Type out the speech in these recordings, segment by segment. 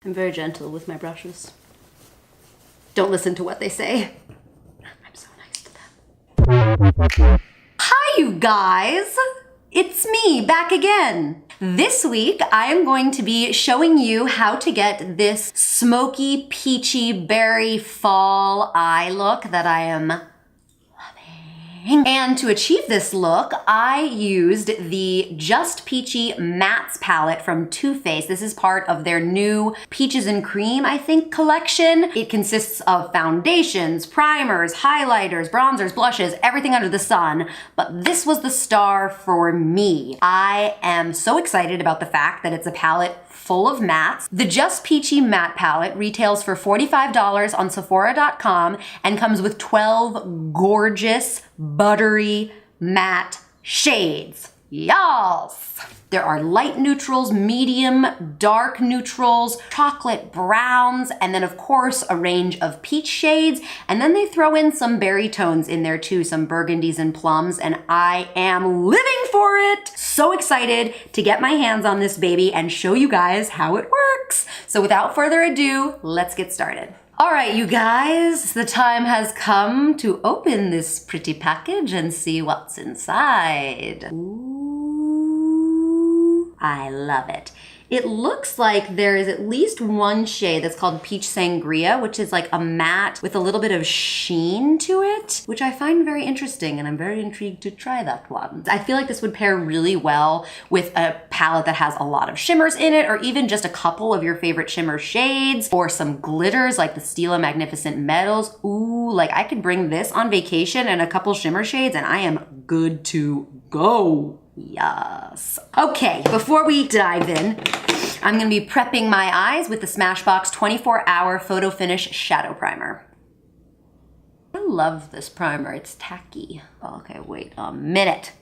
I'm very gentle with my brushes. Don't listen to what they say. I'm so nice to them. Hi, you guys. It's me, back again. This week, I am going to be showing you how to get this smoky, peachy, berry fall eye look that I am loving. And to achieve this look, I used the Just Peachy Mattes palette from Too Faced. This is part of their new Peaches and Cream, I think, collection. It consists of foundations, primers, highlighters, bronzers, blushes, everything under the sun. But this was the star for me. I am so excited about the fact that it's a palette full of mattes. The Just Peachy matte palette retails for $45 on Sephora.com and comes with 12 gorgeous, buttery matte shades. Yes! There are light neutrals, medium, dark neutrals, chocolate browns, and then of course a range of peach shades. And then they throw in some berry tones in there too, some burgundies and plums, and I am living for it. So excited to get my hands on this baby and show you guys how it works. So without further ado, let's get started. All right, you guys, the time has come to open this pretty package and see what's inside. Ooh, I love it. It looks like there is at least one shade that's called Peach Sangria, which is like a matte with a little bit of sheen to it, which I find very interesting, and I'm very intrigued to try that one. I feel like this would pair really well with a palette that has a lot of shimmers in it, or even just a couple of your favorite shimmer shades, or some glitters like the Stila Magnificent Metals. Ooh, like I could bring this on vacation and a couple shimmer shades and I am good to go. Yes. Okay, before we dive in, I'm gonna be prepping my eyes with the Smashbox 24-hour Photo Finish Shadow Primer. I love this primer, it's tacky. Okay, wait a minute.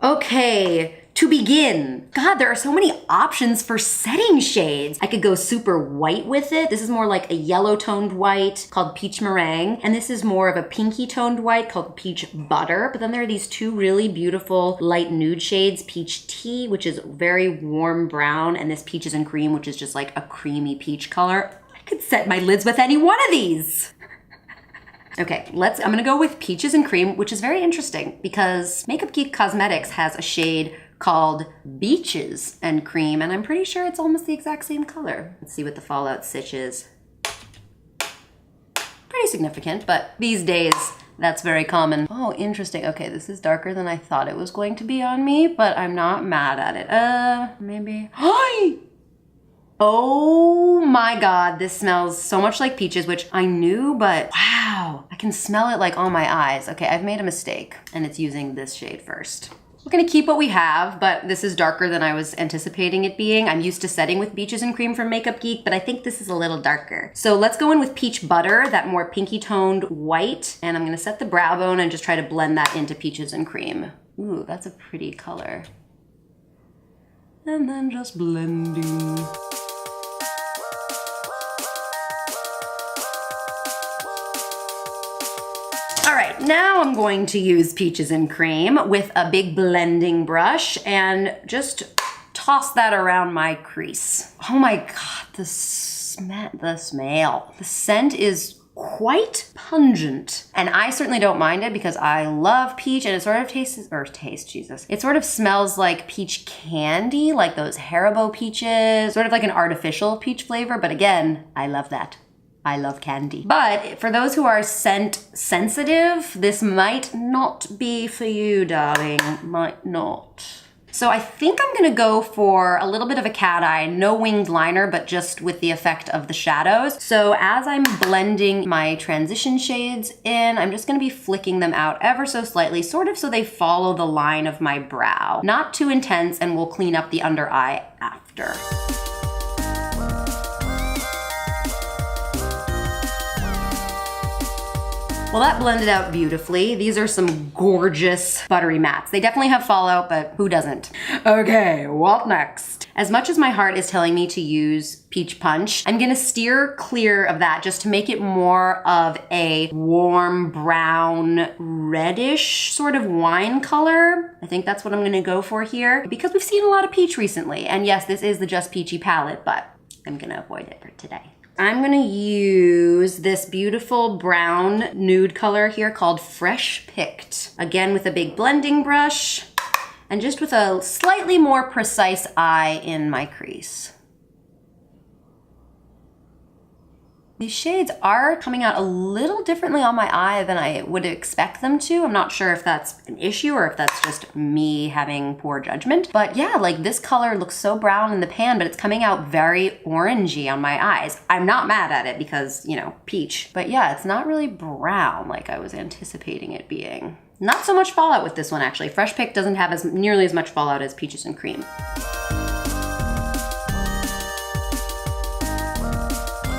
Okay, to begin. God, there are so many options for setting shades. I could go super white with it. This is more like a yellow toned white called Peach Meringue. And this is more of a pinky toned white called Peach Butter. But then there are these two really beautiful light nude shades, Peach Tea, which is very warm brown, and this Peaches and Cream, which is just like a creamy peach color. I could set my lids with any one of these. Okay, I'm gonna go with Peaches and Cream, which is very interesting because Makeup Geek Cosmetics has a shade called Beaches and Cream, and I'm pretty sure it's almost the exact same color. Let's see what the fallout stitch is. Pretty significant, but these days, that's very common. Oh, interesting. Okay, this is darker than I thought it was going to be on me, but I'm not mad at it. Maybe. Hi! Oh my God, this smells so much like peaches, which I knew, but wow, I can smell it like on my eyes. Okay, I've made a mistake, and it's using this shade first. We're gonna keep what we have, but this is darker than I was anticipating it being. I'm used to setting with Peaches and Cream from Makeup Geek, but I think this is a little darker. So let's go in with Peach Butter, that more pinky toned white, and I'm gonna set the brow bone and just try to blend that into Peaches and Cream. Ooh, that's a pretty color. And then just blending. All right, now I'm going to use Peaches and Cream with a big blending brush and just toss that around my crease. Oh my God, the smell. The scent is quite pungent, and I certainly don't mind it because I love peach, and it sort of it sort of smells like peach candy, like those Haribo peaches, sort of like an artificial peach flavor, but again, I love that. I love candy. But for those who are scent sensitive, this might not be for you, darling. Might not. So I think I'm gonna go for a little bit of a cat eye, no winged liner, but just with the effect of the shadows. So as I'm blending my transition shades in, I'm just gonna be flicking them out ever so slightly, sort of so they follow the line of my brow. Not too intense, and we'll clean up the under eye after. Well, that blended out beautifully. These are some gorgeous buttery mattes. They definitely have fallout, but who doesn't? Okay, what next? As much as my heart is telling me to use Peach Punch, I'm gonna steer clear of that just to make it more of a warm brown, reddish sort of wine color. I think that's what I'm gonna go for here because we've seen a lot of peach recently. And yes, this is the Just Peachy palette, but I'm gonna avoid it for today. I'm gonna use this beautiful brown nude color here called Fresh Picked. Again, with a big blending brush and just with a slightly more precise eye in my crease. These shades are coming out a little differently on my eye than I would expect them to. I'm not sure if that's an issue or if that's just me having poor judgment. But yeah, like this color looks so brown in the pan, but it's coming out very orangey on my eyes. I'm not mad at it because, you know, peach. But yeah, it's not really brown like I was anticipating it being. Not so much fallout with this one actually. Fresh Pick doesn't have nearly as much fallout as Peaches and Cream.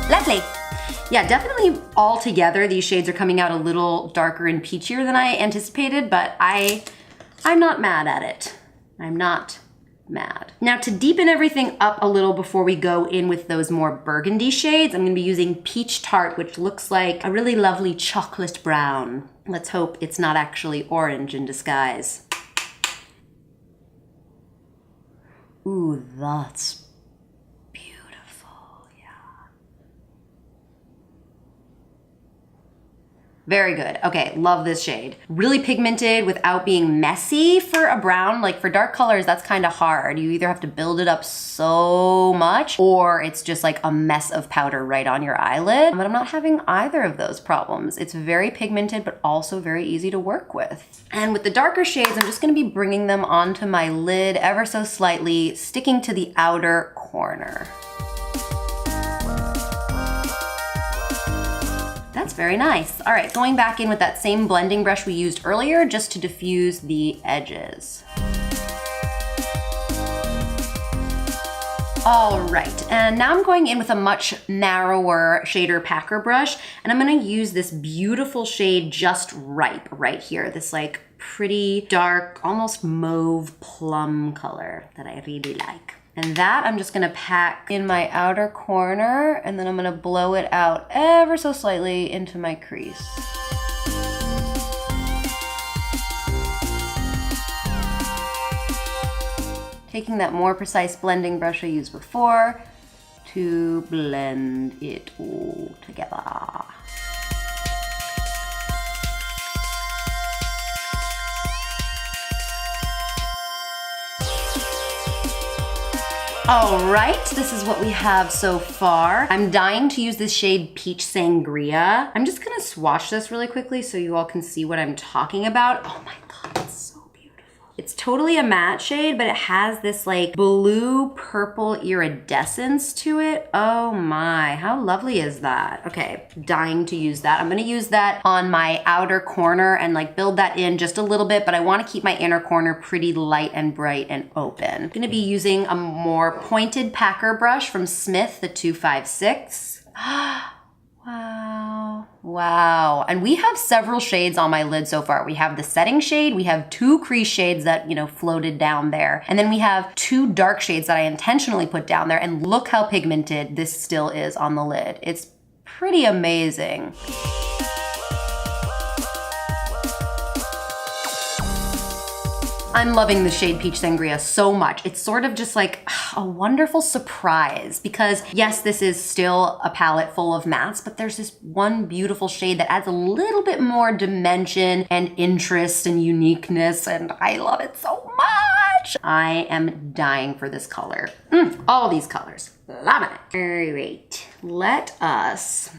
Lovely. Yeah, definitely all together, these shades are coming out a little darker and peachier than I anticipated, but I'm not mad at it. I'm not mad. Now to deepen everything up a little before we go in with those more burgundy shades, I'm gonna be using Peach Tart, which looks like a really lovely chocolate brown. Let's hope it's not actually orange in disguise. Ooh, that's very good. Okay, love this shade. Really pigmented without being messy for a brown. Like for dark colors, that's kind of hard. You either have to build it up so much or it's just like a mess of powder right on your eyelid. But I'm not having either of those problems. It's very pigmented, but also very easy to work with. And with the darker shades, I'm just gonna be bringing them onto my lid ever so slightly, sticking to the outer corner. That's very nice. All right, going back in with that same blending brush we used earlier just to diffuse the edges. All right, and now I'm going in with a much narrower shader packer brush, and I'm gonna use this beautiful shade Just Ripe right here. This like pretty dark, almost mauve plum color that I really like. And that I'm just gonna pack in my outer corner, and then I'm gonna blow it out ever so slightly into my crease. Taking that more precise blending brush I used before to blend it all together. All right, this is what we have so far. I'm dying to use this shade Peach Sangria. I'm just gonna swatch this really quickly so you all can see what I'm talking about. Oh my God, it's so beautiful. It's totally a matte shade, but it has this like blue purple iridescence to it. Oh my, how lovely is that? Okay, dying to use that. I'm gonna use that on my outer corner and like build that in just a little bit, but I wanna keep my inner corner pretty light and bright and open. I'm gonna be using a more pointed packer brush from Smith, the 256. Wow, wow. And we have several shades on my lid so far. We have the setting shade, we have 2 crease shades that, you know, floated down there. And then we have 2 dark shades that I intentionally put down there. And look how pigmented this still is on the lid. It's pretty amazing. I'm loving the shade Peach Sangria so much. It's sort of just like a wonderful surprise because yes, this is still a palette full of mattes, but there's this one beautiful shade that adds a little bit more dimension and interest and uniqueness, and I love it so much. I am dying for this color. All these colors, loving it. All right, let us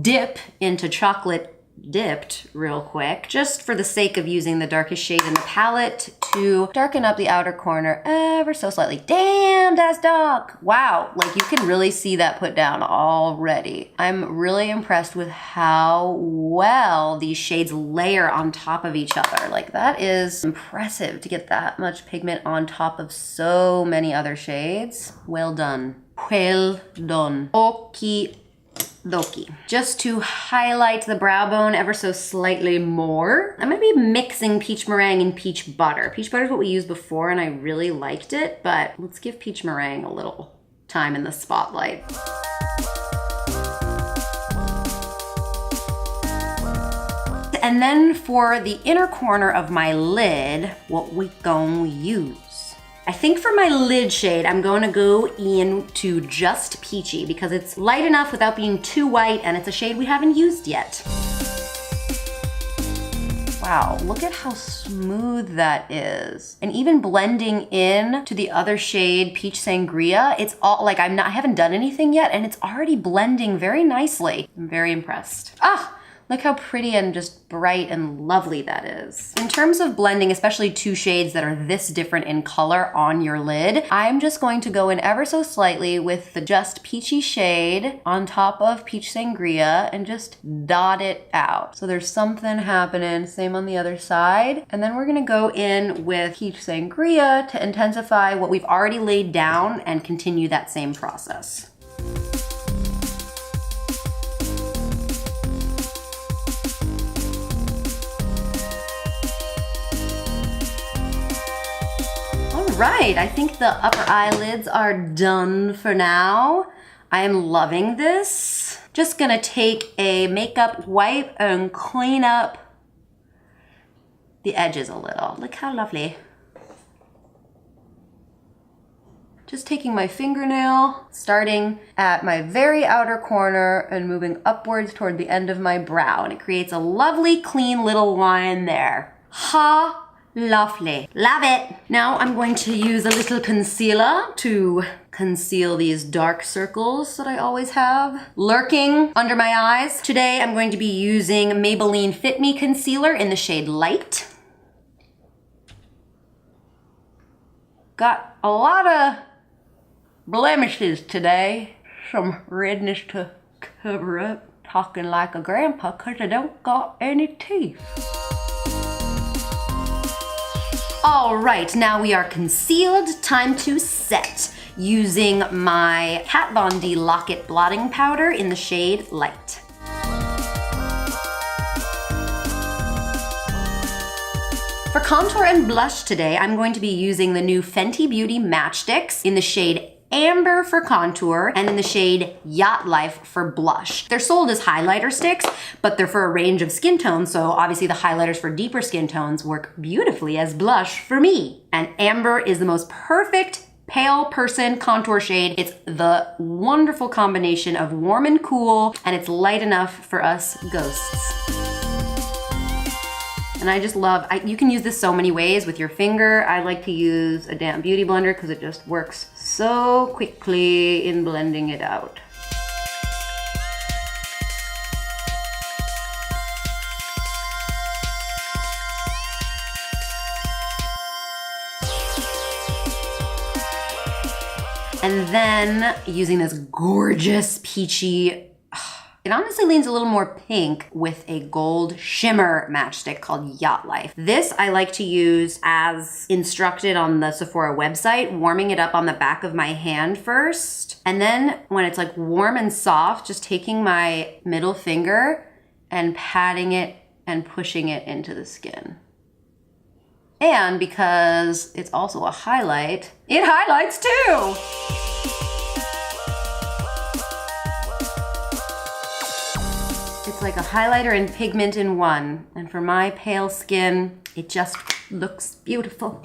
dip into chocolate dipped real quick, just for the sake of using the darkest shade in the palette to darken up the outer corner ever so slightly. Damn, that's dark. Wow, like you can really see that put down already. I'm really impressed with how well these shades layer on top of each other. Like that is impressive to get that much pigment on top of so many other shades. Well done. Well done. Okie dokie. Just to highlight the brow bone ever so slightly more, I'm gonna be mixing peach meringue and peach butter. Peach butter is what we used before and I really liked it, but let's give peach meringue a little time in the spotlight. And then for the inner corner of my lid, what we gonna use? I think for my lid shade, I'm going to go into Just Peachy because it's light enough without being too white, and it's a shade we haven't used yet. Wow, look at how smooth that is. And even blending in to the other shade, Peach Sangria, it's all like I haven't done anything yet, and it's already blending very nicely. I'm very impressed. Ah! Look how pretty and just bright and lovely that is. In terms of blending, especially two shades that are this different in color on your lid, I'm just going to go in ever so slightly with the Just Peachy shade on top of Peach Sangria and just dot it out. So there's something happening, same on the other side. And then we're gonna go in with Peach Sangria to intensify what we've already laid down and continue that same process. Right, I think the upper eyelids are done for now. I am loving this. Just gonna take a makeup wipe and clean up the edges a little. Look how lovely. Just taking my fingernail, starting at my very outer corner and moving upwards toward the end of my brow. And it creates a lovely, clean little line there. Ha! Lovely. Love it. Now I'm going to use a little concealer to conceal these dark circles that I always have lurking under my eyes. Today I'm going to be using Maybelline Fit Me Concealer in the shade Light. Got a lot of blemishes today. Some redness to cover up. Talking like a grandpa because I don't got any teeth. All right, now we are concealed. Time to set using my Kat Von D Lock-It blotting powder in the shade Light. For contour and blush today, I'm going to be using the new Fenty Beauty Matchsticks in the shade Amber for contour and in the shade Yacht Life for blush. They're sold as highlighter sticks, but they're for a range of skin tones, so obviously the highlighters for deeper skin tones work beautifully as blush for me. And Amber is the most perfect pale person contour shade. It's the wonderful combination of warm and cool, and it's light enough for us ghosts. And I just love, you can use this so many ways with your finger. I like to use a damp beauty blender because it just works so quickly in blending it out. And then using this gorgeous peachy, it honestly leans a little more pink with a gold shimmer matchstick called Yacht Life. This I like to use as instructed on the Sephora website, warming it up on the back of my hand first. And then when it's like warm and soft, just taking my middle finger and patting it and pushing it into the skin. And because it's also a highlight, it highlights too. It's like a highlighter and pigment in one. And for my pale skin, it just looks beautiful.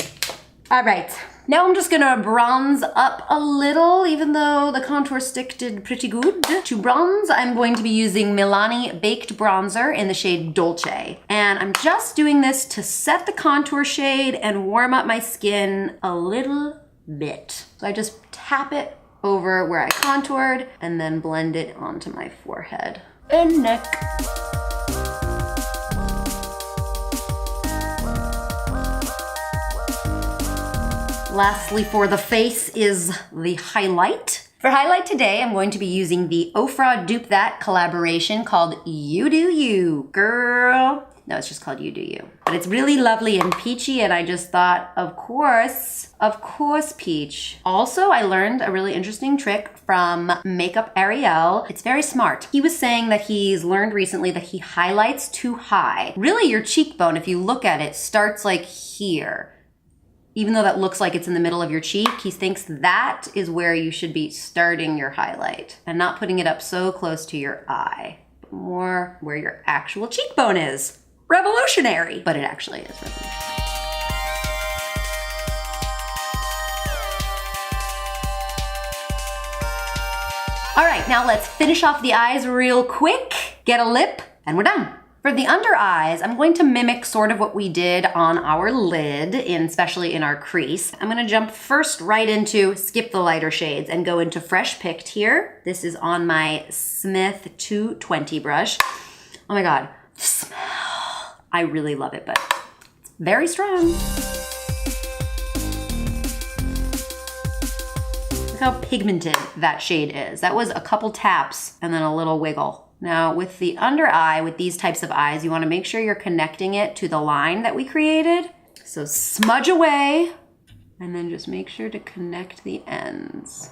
All right, now I'm just gonna bronze up a little, even though the contour stick did pretty good. To bronze, I'm going to be using Milani Baked Bronzer in the shade Dolce. And I'm just doing this to set the contour shade and warm up my skin a little bit. So I just tap it over where I contoured and then blend it onto my forehead and neck. Lastly, for the face is the highlight. For highlight today, I'm going to be using the Ofra Dupe That collaboration called You Do You, girl. No, it's just called You Do You. But it's really lovely and peachy, and I just thought, of course, peach. Also, I learned a really interesting trick from Makeup Ariel. It's very smart. He was saying that he's learned recently that he highlights too high. Really, your cheekbone, if you look at it, starts like here. Even though that looks like it's in the middle of your cheek, he thinks that is where you should be starting your highlight and not putting it up so close to your eye, but more where your actual cheekbone is. Revolutionary, but it actually is revolutionary. All right, now let's finish off the eyes real quick, get a lip, and we're done. For the under eyes, I'm going to mimic sort of what we did on our lid, especially in our crease. I'm gonna jump first right into skip the lighter shades and go into Fresh Picked here. This is on my Smith 220 brush. Oh my God, the smell. I really love it, but it's very strong. Look how pigmented that shade is. That was a couple taps and then a little wiggle. Now with the under eye, with these types of eyes, you wanna make sure you're connecting it to the line that we created. So smudge away and then just make sure to connect the ends.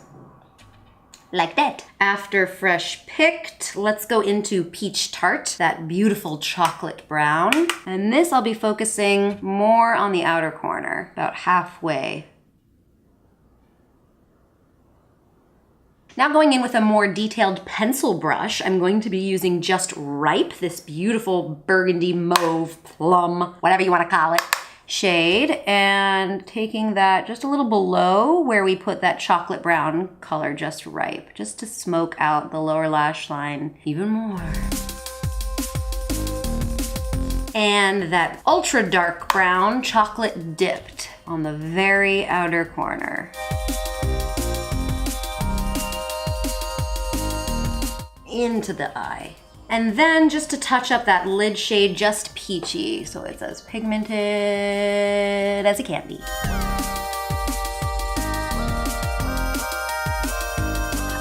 Like that. After Fresh Picked, let's go into Peach Tart, that beautiful chocolate brown. And this I'll be focusing more on the outer corner, about halfway. Now going in with a more detailed pencil brush, I'm going to be using Just Ripe, this beautiful burgundy mauve plum, whatever you want to call it, shade, and taking that just a little below where we put that chocolate brown color, Just Ripe, just to smoke out the lower lash line even more. And that ultra dark brown, chocolate dipped on the very outer corner. Into the eye. And then just to touch up that lid shade, Just Peachy, so it's as pigmented as it can be.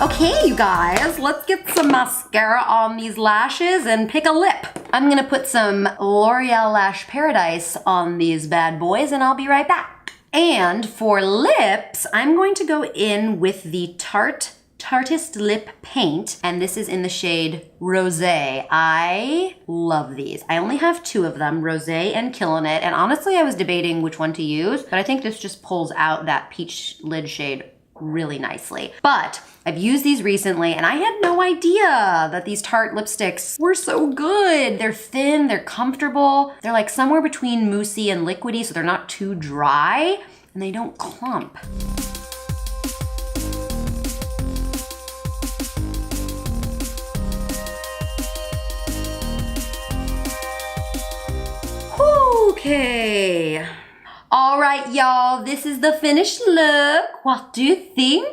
Okay, you guys, let's get some mascara on these lashes and pick a lip. I'm gonna put some L'Oreal Lash Paradise on these bad boys and I'll be right back. And for lips, I'm going to go in with the Tartist Lip Paint, and this is in the shade Rosé. I love these. I only have two of them, Rosé and Killin' It, and honestly I was debating which one to use, but I think this just pulls out that peach lid shade really nicely. But I've used these recently and I had no idea that these Tarte lipsticks were so good. They're thin, they're comfortable, they're like somewhere between moussey and liquidy, so they're not too dry, and they don't clump. Okay. All right, y'all, this is the finished look. What do you think?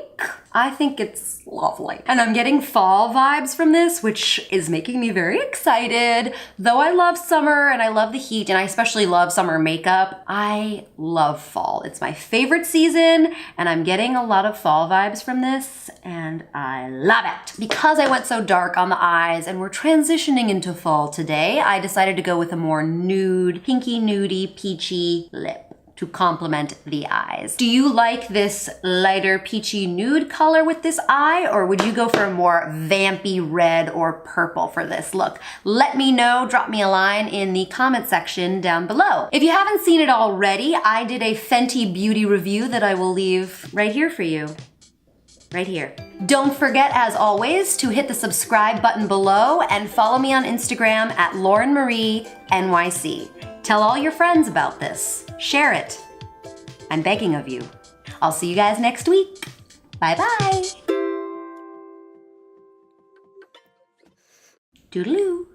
I think it's lovely. And I'm getting fall vibes from this, which is making me very excited. Though I love summer and I love the heat, and I especially love summer makeup, I love fall. It's my favorite season, and I'm getting a lot of fall vibes from this, and I love it. Because I went so dark on the eyes and we're transitioning into fall today, I decided to go with a more nude, pinky nudie, peachy lip to complement the eyes. Do you like this lighter peachy nude color with this eye, or would you go for a more vampy red or purple for this look? Let me know, drop me a line in the comment section down below. If you haven't seen it already, I did a Fenty beauty review that I will leave right here for you. Right here. Don't forget, as always, to hit the subscribe button below and follow me on Instagram at laurenmarienyc. Tell all your friends about this. Share it. I'm begging of you. I'll see you guys next week. Bye-bye. Toodaloo.